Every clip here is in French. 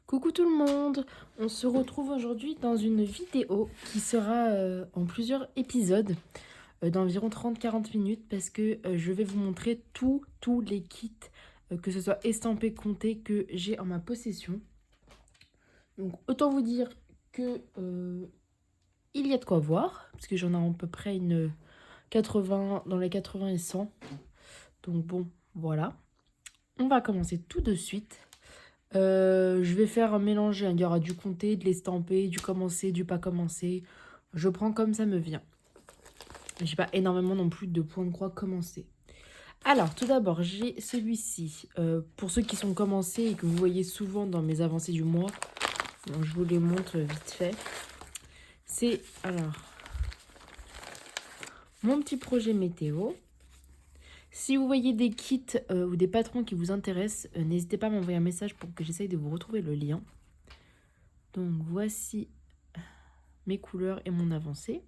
Coucou tout le monde, on se retrouve aujourd'hui dans une vidéo qui sera en plusieurs épisodes d'environ 30-40 minutes parce que je vais vous montrer tous les kits, que ce soit estampés, comptés, que j'ai en ma possession. Donc autant vous dire que il y a de quoi voir parce que j'en ai à peu près une 80, dans les 80 et 100. Donc bon, voilà. On va commencer tout de suite. Je vais faire un mélanger, il y aura du compté, de l'estampé, du commencé, du pas commencé. Je prends comme ça me vient. J'ai pas énormément non plus de points de croix commencés. Alors, tout d'abord, j'ai celui-ci. Pour ceux qui sont commencés et que vous voyez souvent dans mes avancées du mois, donc je vous les montre vite fait. C'est, alors, mon petit projet météo. Si vous voyez des kits ou des patrons qui vous intéressent, n'hésitez pas à m'envoyer un message pour que j'essaye de vous retrouver le lien. Donc, voici mes couleurs et mon avancée.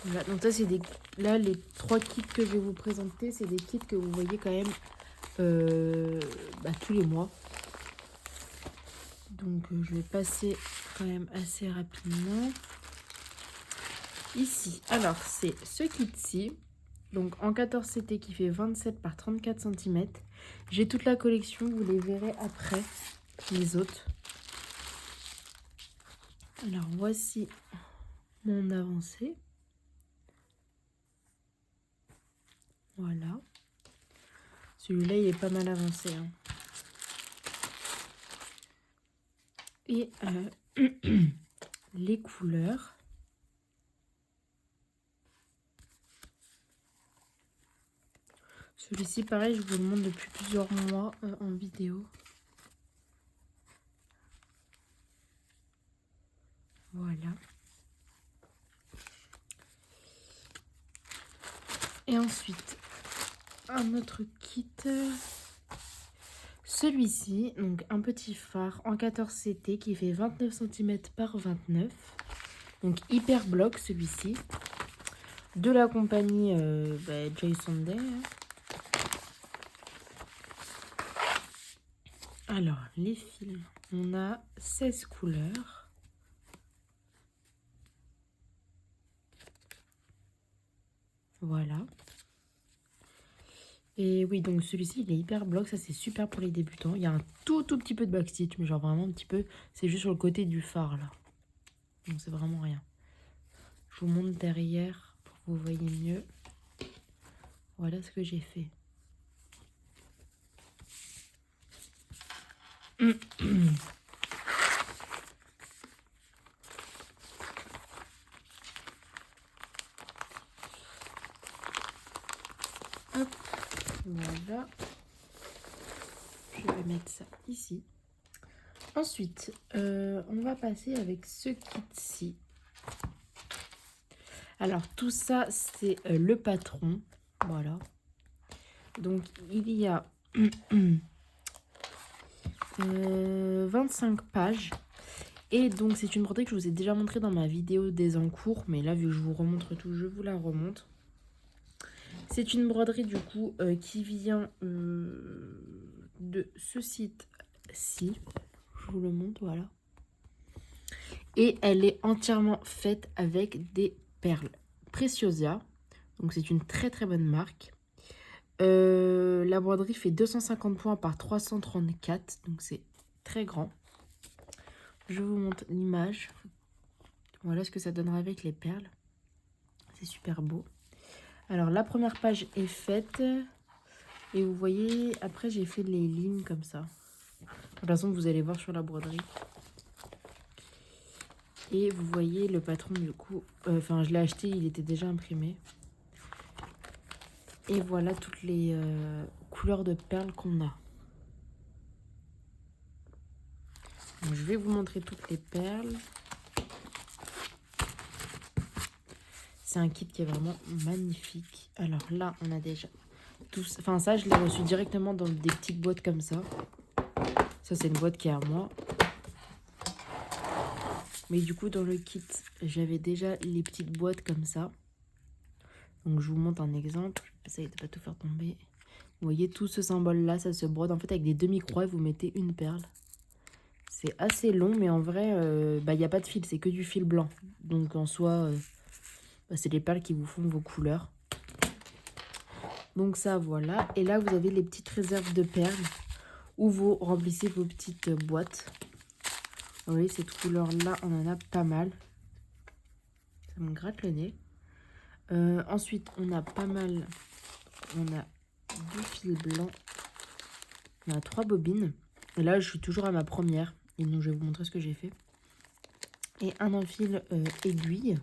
Voilà, donc ça c'est des... Là, les 3 kits que je vais vous présenter, c'est des kits que vous voyez quand même tous les mois. Donc je vais passer quand même assez rapidement. Ici, alors c'est ce kit-ci. Donc en 14 CT qui fait 27 par 34 cm. J'ai toute la collection, vous les verrez après, les autres. Alors voici mon avancée. Voilà. Celui-là, il est pas mal avancé. Hein. Et les couleurs. Celui-ci, pareil, je vous le montre depuis plusieurs mois en vidéo. Voilà. Et ensuite, un autre kit. Celui-ci, donc un petit phare en 14 CT qui fait 29 cm par 29. Donc hyper bloc celui-ci. De la compagnie Jason Day. Alors, les fils, on a 16 couleurs. Voilà. Et oui, donc celui-ci, il est hyper bloc. Ça, c'est super pour les débutants. Il y a un tout petit peu de backstitch, mais genre vraiment un petit peu. C'est juste sur le côté du phare, là. Donc, c'est vraiment rien. Je vous montre derrière pour que vous voyez mieux. Voilà ce que j'ai fait. Hop, voilà. Je vais mettre ça ici. Ensuite, on va passer avec ce kit-ci. Alors, tout ça, c'est le patron. Voilà. Donc, il y a 25 pages. Et donc, c'est une broderie que je vous ai déjà montrée dans ma vidéo des encours. Mais là, vu que je vous remontre tout, je vous la remontre. C'est une broderie, du coup, qui vient de ce site-ci. Je vous le montre, voilà. Et elle est entièrement faite avec des perles Preciosia. Donc, c'est une très bonne marque. La broderie fait 250 points par 334. Donc, c'est très grand. Je vous montre l'image. Voilà ce que ça donnera avec les perles. C'est super beau. Alors, la première page est faite. Et vous voyez, après, j'ai fait les lignes comme ça. De toute façon, vous allez voir sur la broderie. Et vous voyez le patron, du coup. Enfin, je l'ai acheté, il était déjà imprimé. Et voilà toutes les couleurs de perles qu'on a. Donc, je vais vous montrer toutes les perles. C'est un kit qui est vraiment magnifique. Alors là, on a déjà tous... Enfin, ça, je l'ai reçu directement dans des petites boîtes comme ça. Ça, c'est une boîte qui est à moi. Mais du coup, dans le kit, j'avais déjà les petites boîtes comme ça. Donc, je vous montre un exemple. J'essaie de ne pas tout faire tomber. Vous voyez tout ce symbole-là, ça se brode en fait avec des demi-croix et vous mettez une perle. C'est assez long, mais en vrai, il n'y a pas de fil, c'est que du fil blanc. Donc en soi, c'est les perles qui vous font vos couleurs. Donc ça, voilà. Et là, vous avez les petites réserves de perles où vous remplissez vos petites boîtes. Vous voyez, cette couleur-là, on en a pas mal. Ça me gratte le nez. Ensuite, on a pas mal... On a du fil blanc. On a 3 bobines. Et là, je suis toujours à ma première. Et donc, je vais vous montrer ce que j'ai fait. Et un enfil aiguille.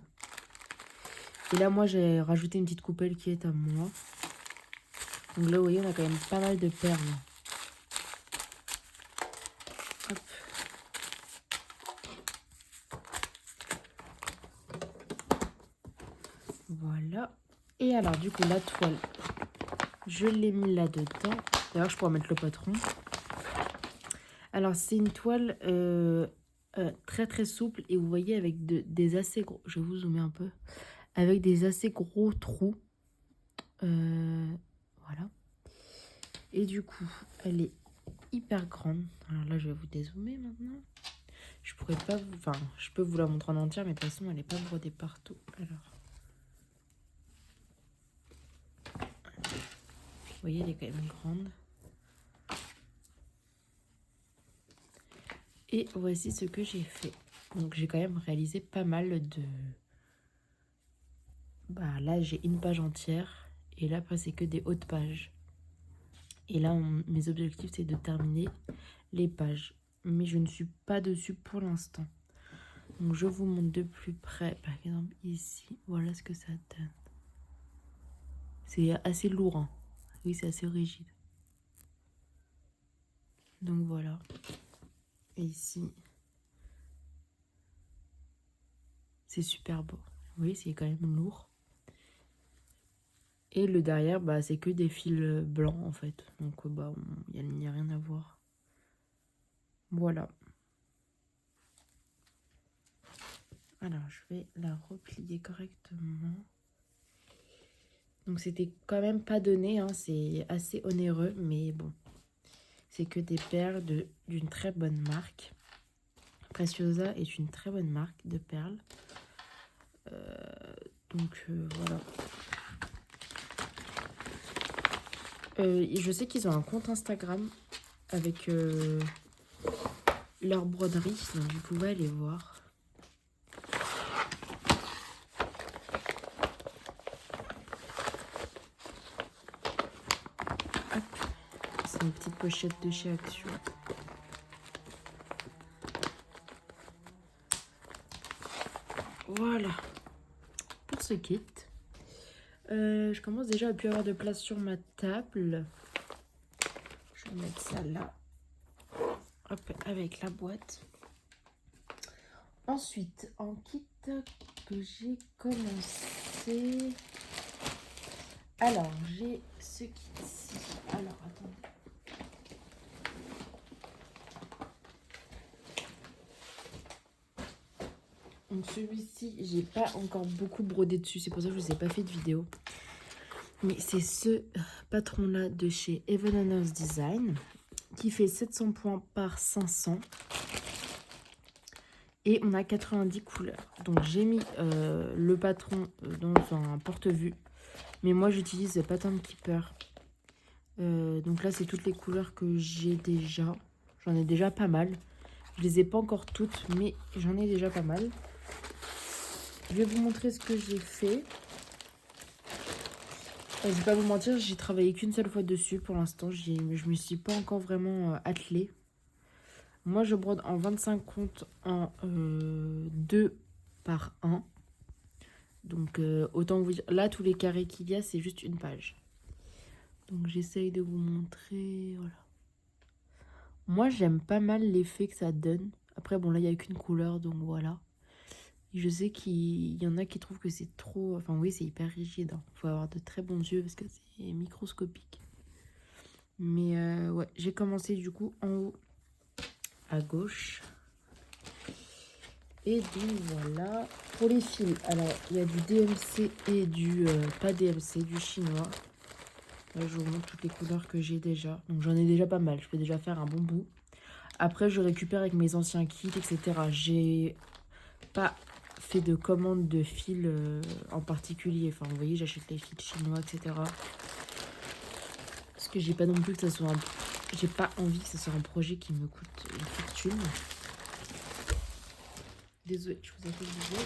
Et là, moi, j'ai rajouté une petite coupelle qui est à moi. Donc là, vous voyez, on a quand même pas mal de perles. Hop. Voilà. Et alors, du coup, la toile, je l'ai mis là-dedans. D'ailleurs, je pourrais mettre le patron. Alors, c'est une toile très très souple. Et vous voyez, avec des assez gros... Je vais vous zoomer un peu. Avec des assez gros trous. Voilà. Et du coup, elle est hyper grande. Alors là, je vais vous dézoomer maintenant. Je pourrais pas vous... Enfin, je peux vous la montrer en entière, mais de toute façon, elle n'est pas brodée partout. Alors... Vous voyez, elle est quand même grande. Et voici ce que j'ai fait. Donc, j'ai quand même réalisé pas mal de... Bah, là, j'ai une page entière. Et là, après, c'est que des hautes pages. Et là, mes objectifs, c'est de terminer les pages. Mais je ne suis pas dessus pour l'instant. Donc, je vous montre de plus près. Par exemple, ici, voilà ce que ça donne. C'est assez lourd, hein. Oui, c'est assez rigide. Donc, voilà. Et ici, c'est super beau. Vous voyez, c'est quand même lourd. Et le derrière, bah, c'est que des fils blancs, en fait. Donc, bah, il n'y a rien à voir. Voilà. Alors, je vais la replier correctement. Donc, c'était quand même pas donné, hein. C'est assez onéreux, mais bon. C'est que des perles d'une très bonne marque. Preciosa est une très bonne marque de perles. Voilà. Je sais qu'ils ont un compte Instagram avec leur broderie, donc vous pouvez aller voir. C'est une petite pochette de chez Action. Voilà pour ce kit. Je commence déjà à plus avoir de place sur ma table. Je vais mettre ça là. Hop, avec la boîte. Ensuite, en kit que j'ai commencé. Alors, j'ai ce kit-ci. Alors, attendez. Donc celui-ci, j'ai pas encore beaucoup brodé dessus. C'est pour ça que je vous ai pas fait de vidéo. Mais c'est ce patron-là de chez Even Earth Design qui fait 700 points par 500. Et on a 90 couleurs. Donc j'ai mis le patron dans un porte-vue. Mais moi j'utilise Pattern Keeper. Donc là c'est toutes les couleurs que j'ai déjà. J'en ai déjà pas mal. Je les ai pas encore toutes, mais j'en ai déjà pas mal. Je vais vous montrer ce que j'ai fait. Je vais pas vous mentir, j'ai travaillé qu'une seule fois dessus pour l'instant. Je me suis pas encore vraiment attelée. Moi, je brode en 25 comptes en 2 par 1. Donc, autant vous dire, là, tous les carrés qu'il y a, c'est juste une page. Donc, j'essaye de vous montrer, voilà. Moi, j'aime pas mal l'effet que ça donne. Après, bon, là, il n'y a qu'une couleur, donc voilà. Et je sais qu'il y en a qui trouvent que c'est trop... Enfin, oui, c'est hyper rigide. Hein. Faut avoir de très bons yeux parce que c'est microscopique. Mais ouais, j'ai commencé du coup en haut à gauche. Et donc voilà. Pour les fils, alors il y a du DMC et du pas DMC, du chinois. Là, je vous montre toutes les couleurs que j'ai déjà. Donc j'en ai déjà pas mal, je peux déjà faire un bon bout. Après, je récupère avec mes anciens kits, etc. J'ai pas fait de commande de fils en particulier. Enfin, vous voyez, j'achète les fils chinois, etc. Parce que j'ai pas non plus que ça soit un... J'ai pas envie que ce soit un projet qui me coûte une fortune. Désolée, je vous ai fait le vidéo.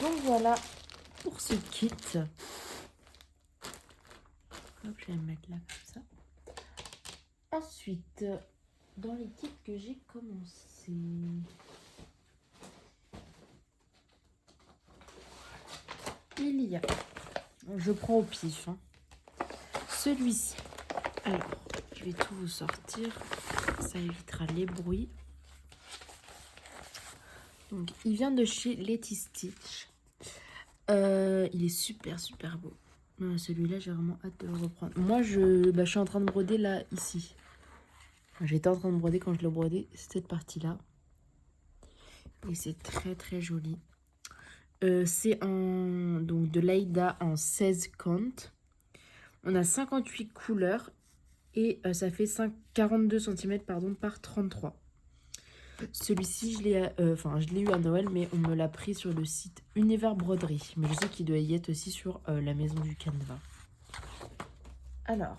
Donc voilà pour ce kit. Hop, je vais le mettre là comme ça. Ensuite, dans les kits que j'ai commencé... Il y a... Je prends au pif. Hein. Celui-ci. Alors, je vais tout vous sortir. Ça évitera les bruits. Donc, il vient de chez Letty Stitch. Il est super, super beau. Celui-là, j'ai vraiment hâte de le reprendre. Moi, je suis en train de broder là, ici. J'étais en train de broder quand je l'ai brodé, cette partie-là. Et c'est très, très joli. C'est donc de l'Aïda en 16 comptes. On a 58 couleurs et ça fait 42 cm par 33. Celui-ci, je l'ai eu à Noël, mais on me l'a pris sur le site Univers Broderie. Mais je sais qu'il doit y être aussi sur la maison du Canva. Alors,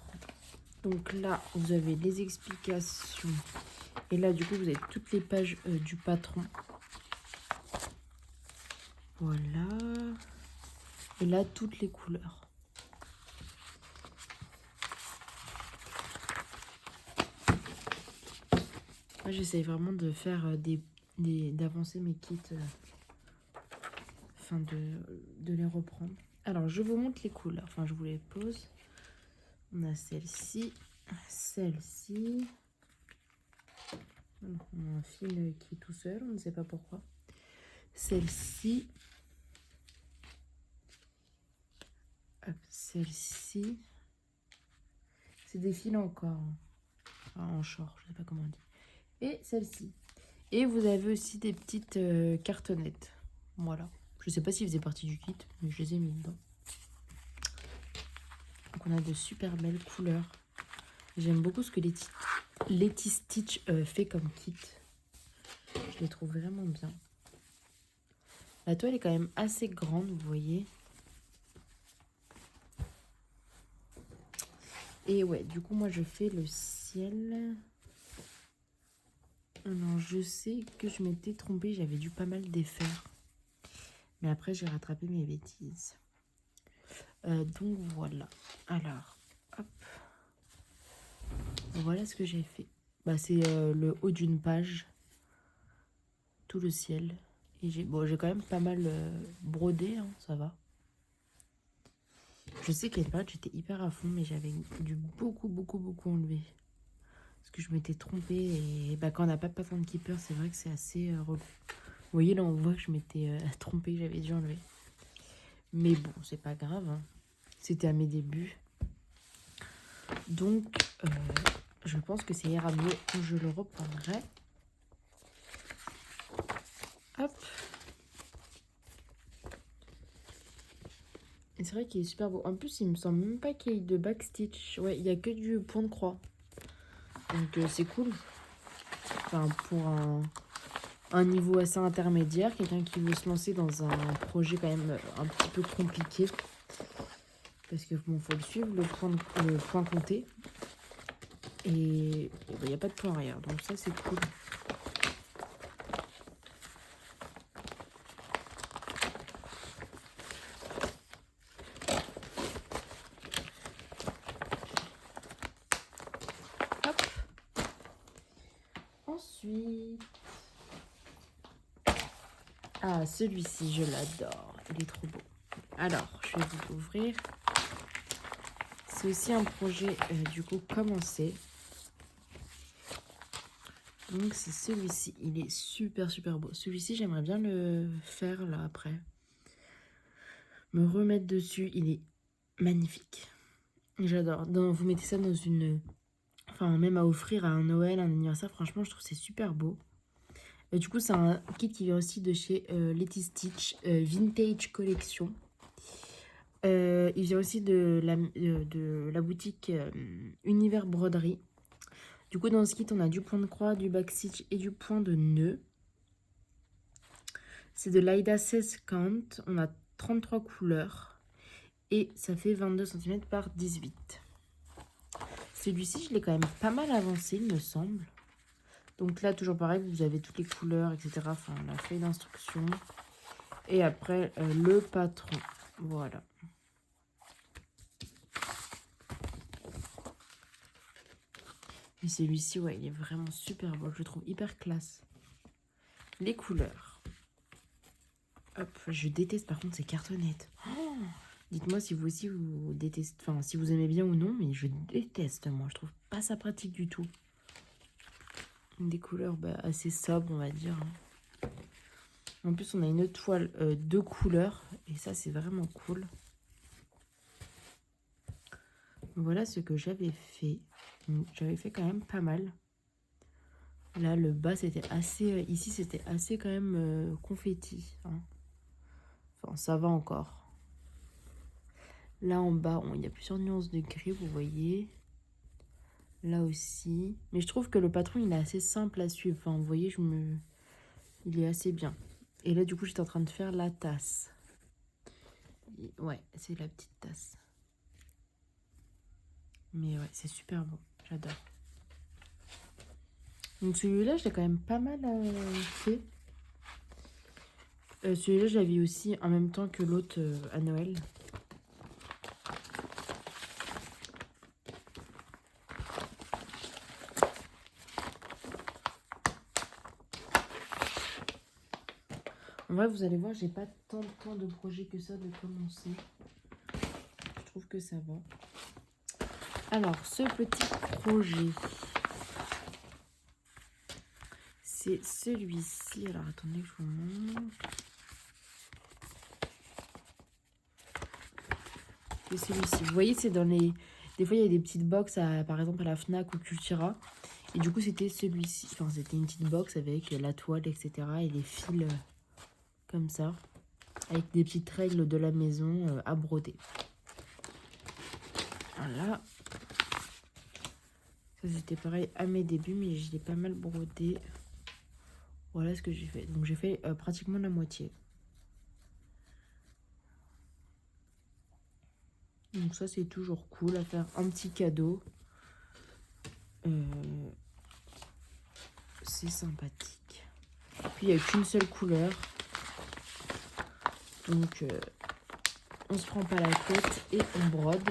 donc là, vous avez les explications. Et là, du coup, vous avez toutes les pages du patron. Voilà. Et là, toutes les couleurs. Moi, j'essaye vraiment de faire d'avancer mes kits, afin de les reprendre. Alors, je vous montre les couleurs. Enfin, je vous les pose. On a celle-ci, celle-ci. On a un fil qui est tout seul, on ne sait pas pourquoi. Celle-ci. Celle-ci. C'est des fils encore. Enfin, en short, je ne sais pas comment on dit. Et celle-ci. Et vous avez aussi des petites cartonnettes. Voilà. Je ne sais pas s'ils faisaient partie du kit, mais je les ai mis dedans. Donc on a de super belles couleurs. J'aime beaucoup ce que Letty Stitch fait comme kit. Je les trouve vraiment bien. La toile est quand même assez grande, vous voyez. Et ouais, du coup, moi, je fais le ciel. Non, je sais que je m'étais trompée. J'avais dû pas mal défaire. Mais après, j'ai rattrapé mes bêtises. Donc, voilà. Alors, hop. Voilà ce que j'ai fait. Bah, c'est le haut d'une page. Tout le ciel. Et j'ai quand même pas mal brodé, hein, ça va. Je sais qu'à une période, j'étais hyper à fond, mais j'avais dû beaucoup enlever. Parce que je m'étais trompée. Et bah, quand on n'a pas de pattern keeper, c'est vrai que c'est assez relou. Vous voyez, là, on voit que je m'étais trompée, j'avais dû enlever. Mais bon, c'est pas grave. Hein. C'était à mes débuts. Donc, je pense que ça ira mieux quand je le reprendrai. Hop. Et c'est vrai qu'il est super beau. En plus, il me semble même pas qu'il y ait de backstitch. Ouais, il n'y a que du point de croix. Donc, c'est cool. Enfin, pour un niveau assez intermédiaire, quelqu'un qui veut se lancer dans un projet quand même un petit peu compliqué. Parce que bon, faut le suivre, le point compté. Et il n'y a pas de point arrière. Donc ça, c'est cool. Hop. Ensuite... Ah, celui-ci, je l'adore. Il est trop beau. Alors, je vais vous l'ouvrir. C'est aussi un projet, du coup, commencé. Donc, c'est celui-ci. Il est super beau. Celui-ci, j'aimerais bien le faire, là, après. Me remettre dessus. Il est magnifique. J'adore. Vous mettez ça dans une... Enfin, même à offrir à un Noël, un anniversaire. Franchement, je trouve que c'est super beau. Et du coup, c'est un kit qui vient aussi de chez Letty Stitch Vintage Collection. Il vient aussi de la boutique Univers Broderie. Du coup, dans ce kit, on a du point de croix, du backstitch et du point de nœud. C'est de l'Aïda 16 count. On a 33 couleurs. Et ça fait 22 cm par 18. Celui-ci, je l'ai quand même pas mal avancé, il me semble. Donc là, toujours pareil, vous avez toutes les couleurs, etc. Enfin, la feuille d'instruction. Et après, le patron. Voilà. Et celui-ci, ouais, il est vraiment super beau. Je le trouve hyper classe. Les couleurs. Hop, je déteste par contre ces cartonnettes. Oh, dites-moi si vous aussi vous détestez, enfin si vous aimez bien ou non, mais je déteste moi. Je trouve pas ça pratique du tout. Des couleurs assez sobres, on va dire. En plus, on a une toile de couleurs et ça, c'est vraiment cool. Voilà ce que j'avais fait. J'avais fait quand même pas mal. Là, le bas, c'était assez... ici, c'était assez quand même confetti. Hein. Enfin, ça va encore. Là, en bas, il y a plusieurs nuances de gris, vous voyez. Là aussi. Mais je trouve que le patron, il est assez simple à suivre. Enfin, vous voyez, il est assez bien. Et là, du coup, j'étais en train de faire la tasse. Ouais, c'est la petite tasse. Mais ouais, c'est super beau. J'adore. Donc celui-là, je l'ai quand même pas mal fait. Celui-là, je l'avais aussi en même temps que l'autre à Noël. En vrai, vous allez voir, j'ai pas tant de projets que ça de commencer. Je trouve que ça va. Alors, ce petit projet, c'est celui-ci. Alors, attendez, je vous montre. C'est celui-ci. Vous voyez, c'est dans les... Des fois, il y a des petites box, par exemple, à la Fnac ou Cultura. Et du coup, c'était celui-ci. Enfin, c'était une petite box avec la toile, etc. Et les fils comme ça. Avec des petites règles de la maison à broder. Voilà. Ça, c'était pareil à mes débuts, mais je l'ai pas mal brodé. Voilà ce que j'ai fait. Donc, j'ai fait pratiquement la moitié. Donc, ça, c'est toujours cool à faire un petit cadeau. C'est sympathique. Puis, il n'y a qu'une seule couleur. Donc, on se prend pas la tête et on brode.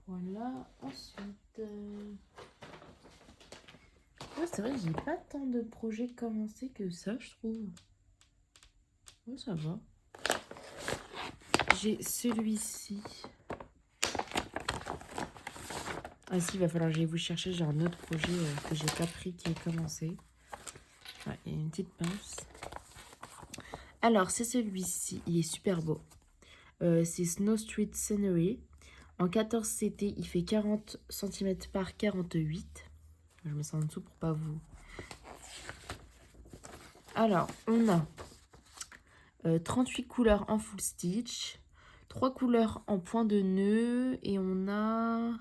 Voilà. Ensuite... Ouais, c'est vrai, j'ai pas tant de projets commencés que ça, je trouve. Ouais, ça va. J'ai celui-ci. Ah si, il va falloir que j'aille vous chercher. J'ai un autre projet que j'ai pas pris qui est commencé. Ouais, il y a une petite pince. Alors, c'est celui-ci. Il est super beau. C'est Snow Street Scenery. En 14 CT, il fait 40 cm par 48. Je mets ça en dessous pour pas vous... Alors, on a 38 couleurs en full stitch. 3 couleurs en point de nœud. Et on a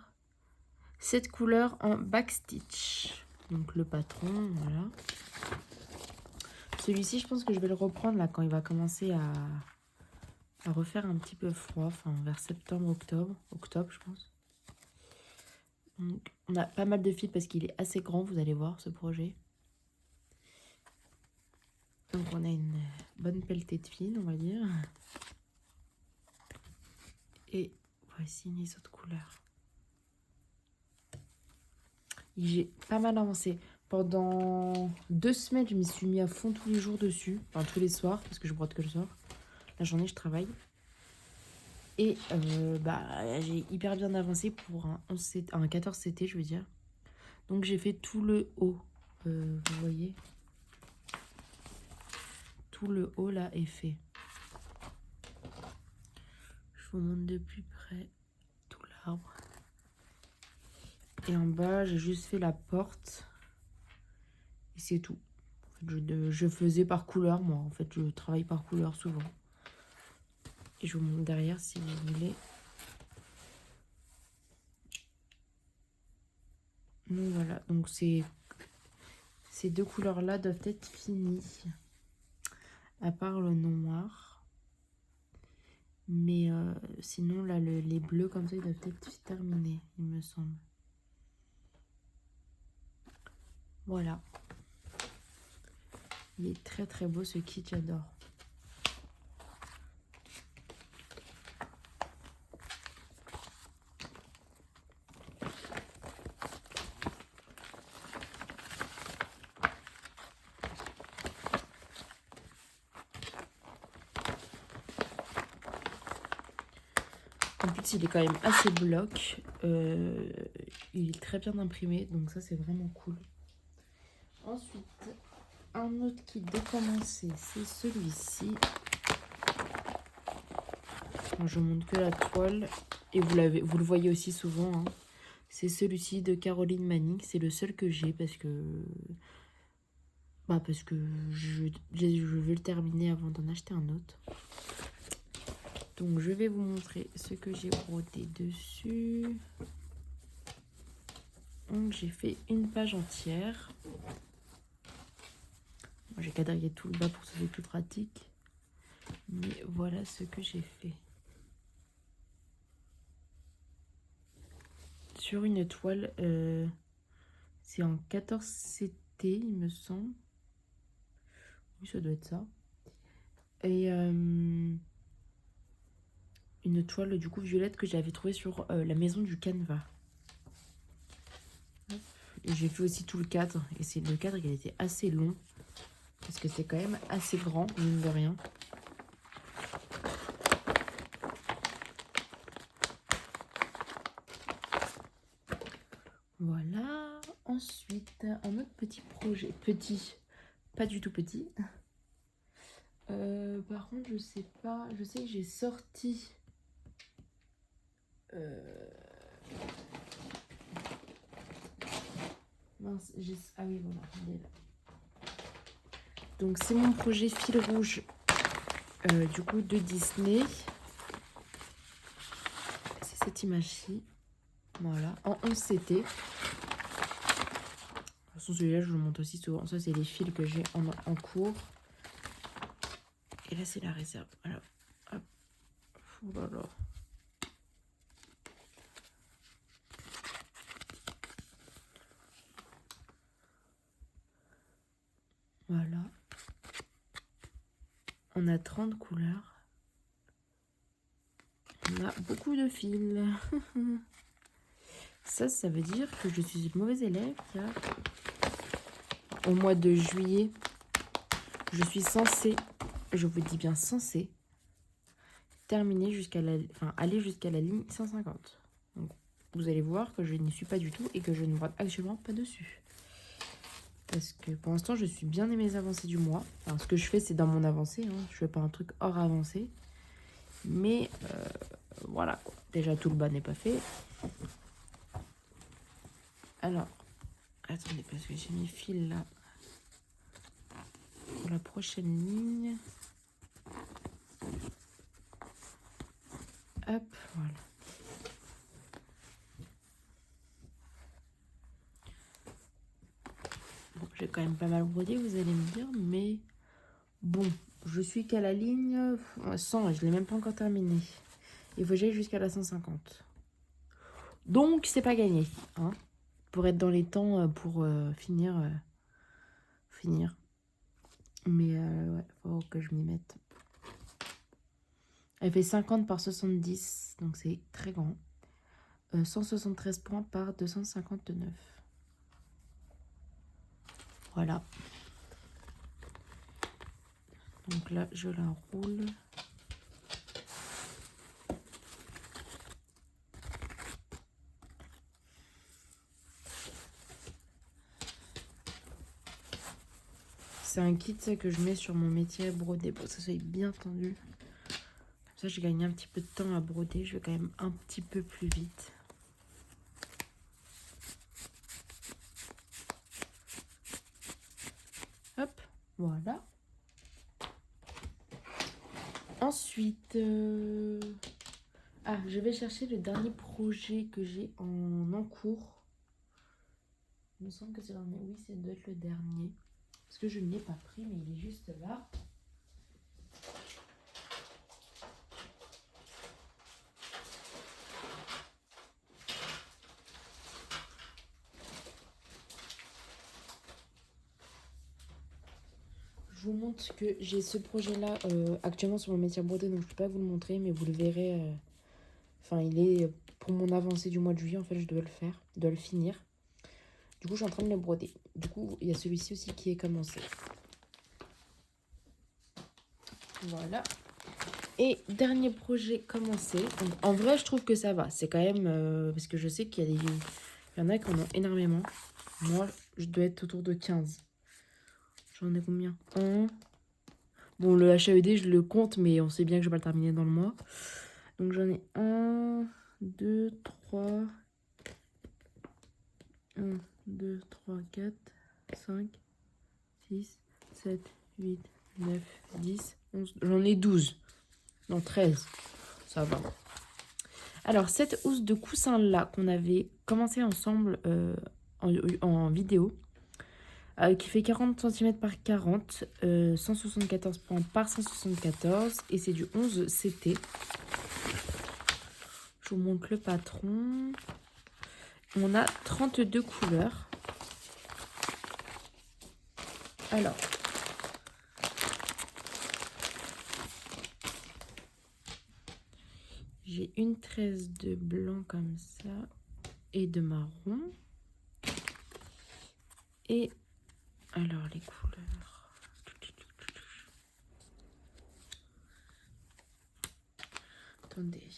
7 couleurs en backstitch. Donc, le patron, voilà. Celui-ci, je pense que je vais le reprendre là quand il va commencer à refaire un petit peu froid. Enfin, vers septembre, octobre. Octobre, je pense. Donc, on a pas mal de fils parce qu'il est assez grand, vous allez voir, ce projet. Donc, on a une bonne pelletée de fils, on va dire. Et voici les autres couleurs. J'ai pas mal avancé. Pendant 2 semaines, je m'y suis mis à fond tous les jours dessus. Enfin, tous les soirs, parce que je brode que le soir. La journée, je travaille. Et j'ai hyper bien avancé pour un 14 CT, je veux dire. Donc, j'ai fait tout le haut. Vous voyez? Tout le haut, là, est fait. Je vous montre de plus près tout l'arbre. Et en bas, j'ai juste fait la porte. Et c'est tout. En fait, je faisais par couleur, moi. En fait, je travaille par couleur souvent. Et je vous montre derrière si vous voulez. Donc voilà, donc ces deux couleurs-là doivent être finies. À part le noir. Mais sinon, là, les bleus comme ça, ils doivent être terminés, il me semble. Voilà. Il est très très beau ce kit, j'adore. En plus, il est quand même assez bloc. Il est très bien imprimé, donc ça, c'est vraiment cool. Ensuite, un autre kit de commencer, c'est celui-ci. Je montre que la toile, et vous le voyez aussi souvent. Hein. C'est celui-ci de Caroline Manning. C'est le seul que j'ai parce que je veux le terminer avant d'en acheter un autre. Donc je vais vous montrer ce que j'ai brodé dessus. Donc j'ai fait une page entière. J'ai quadrillé tout le bas pour que ce soit plus pratique. Mais voilà ce que j'ai fait. Sur une toile, c'est en 14 CT il me semble. Oui, ça doit être ça. Et une toile du coup violette que j'avais trouvée sur la maison du Canva. Et j'ai fait aussi tout le cadre. Et c'est le cadre qui a été assez long. Parce que c'est quand même assez grand, mine de rien. Voilà. Ensuite, un autre petit projet. Petit. Pas du tout petit. Par contre, je sais pas. Je sais que j'ai sorti... Mince, ah oui, voilà, il est là. Donc, c'est mon projet fil rouge, du coup, de Disney. C'est cette image-ci. Voilà, en 11 CT. De toute façon, celui-là, je le monte aussi souvent. Ça, c'est les fils que j'ai en cours. Et là, c'est la réserve. Voilà. Hop. Oh là là. Voilà. On a 30 couleurs. On a beaucoup de fils. Ça veut dire que je suis une mauvaise élève. Car au mois de juillet, je suis censée, je vous dis bien censée, terminer jusqu'à aller jusqu'à la ligne 150. Donc, vous allez voir que je n'y suis pas du tout et que je ne brode actuellement pas dessus. Parce que pour l'instant, je suis bien dans mes avancées du mois. Alors, ce que je fais, c'est dans mon avancée. Hein. Je fais pas un truc hors avancée. Mais voilà, quoi. Déjà, tout le bas n'est pas fait. Alors, attendez, parce que j'ai mis fil là. Pour la prochaine ligne. Hop, voilà. Bon, j'ai quand même pas mal brodé, vous allez me dire, mais bon, je suis qu'à la ligne 100, je l'ai même pas encore terminé. Il faut que j'aille jusqu'à la 150. Donc, c'est pas gagné, hein, pour être dans les temps pour finir. Mais ouais, faut que je m'y mette. Elle fait 50 par 70, donc c'est très grand. 173 points par 259. Voilà. Donc là, je la roule. C'est un kit que je mets sur mon métier à broder pour que ça soit bien tendu. Comme ça, j'ai gagné un petit peu de temps à broder. Je vais quand même un petit peu plus vite. Hop, voilà. Ensuite, je vais chercher le dernier projet que j'ai en cours. Il me semble que c'est le dernier. Oui, ça doit être le dernier. Parce que je ne l'ai pas pris, mais il est juste là. Je vous montre que j'ai ce projet-là actuellement sur mon métier brodé, donc je ne peux pas vous le montrer, mais vous le verrez. Enfin, il est pour mon avancée du mois de juillet, en fait, je dois le faire, je dois le finir. Du coup, je suis en train de le broder. Du coup, il y a celui-ci aussi qui est commencé. Voilà. Et dernier projet commencé. Donc, en vrai, je trouve que ça va. C'est quand même... parce que je sais qu'il y en a qui en ont énormément. Moi, je dois être autour de 15. J'en ai combien? Bon, le HAED, je le compte, mais on sait bien que je vais pas le terminer dans le mois. Donc, j'en ai 1, 2, 3... 1, 2, 3, 4, 5, 6, 7, 8, 9, 10, 11... J'en ai 12. Non, 13. Ça va. Alors, cette housse de coussin-là qu'on avait commencé ensemble en vidéo, qui fait 40 cm par 40, 174 points par 174, et c'est du 11 CT. Je vous montre le patron. On a 32 couleurs. Alors, j'ai une tresse de blanc comme ça et de marron. Et alors les couleurs. Attendez.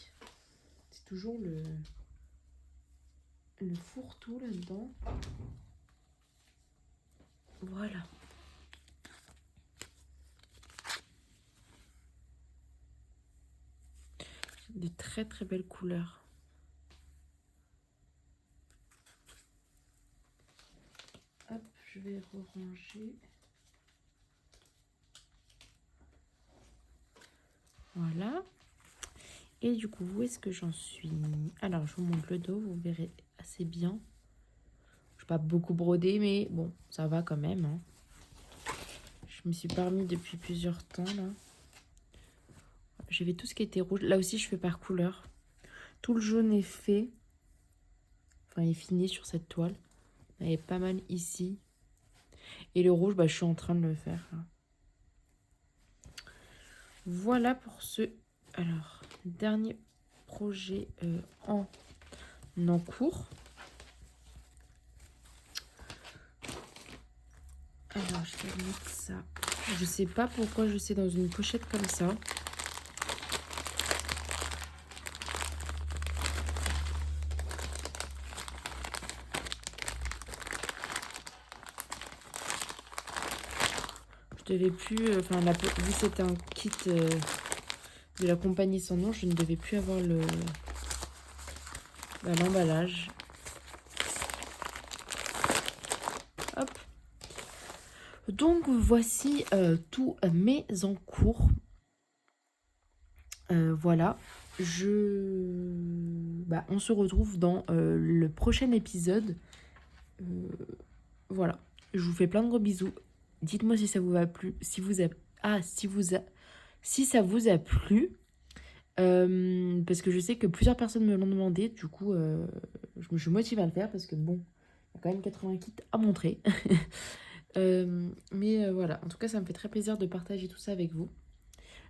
C'est toujours le fourre-tout là-dedans. Voilà. De très très belles couleurs. Hop, je vais ranger. Voilà. Et du coup, où est-ce que j'en suis? Alors, je vous montre le dos, vous verrez assez bien. Je n'ai pas beaucoup brodé, mais bon, ça va quand même. Hein. Je me suis pas remis depuis plusieurs temps, là. J'ai fait tout ce qui était rouge. Là aussi, je fais par couleur. Tout le jaune est fait. Enfin, il est fini sur cette toile. Il y avait pas mal ici. Et le rouge, je suis en train de le faire. Là. Voilà pour ce... Alors, dernier projet en cours. Alors, je vais mettre ça. Je sais pas pourquoi je sais dans une pochette comme ça. Je devais plus... Enfin, vu que c'était un kit de la compagnie sans nom, je ne devais plus avoir l'emballage. Hop. Donc, voici tous mes encours. Voilà. On se retrouve dans le prochain épisode. Voilà. Je vous fais plein de gros bisous. Dites-moi si ça vous a plu. Si ça vous a plu. Parce que je sais que plusieurs personnes me l'ont demandé. Du coup, je me motive à le faire parce que bon, il y a quand même 80 kits à montrer. Mais voilà, en tout cas, ça me fait très plaisir de partager tout ça avec vous.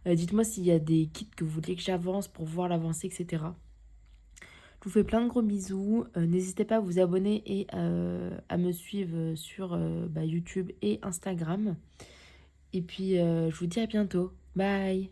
Dites-moi s'il y a des kits que vous voulez que j'avance pour voir l'avancée, etc. Je vous fais plein de gros bisous. N'hésitez pas à vous abonner et à me suivre sur YouTube et Instagram. Et puis, je vous dis à bientôt. Bye!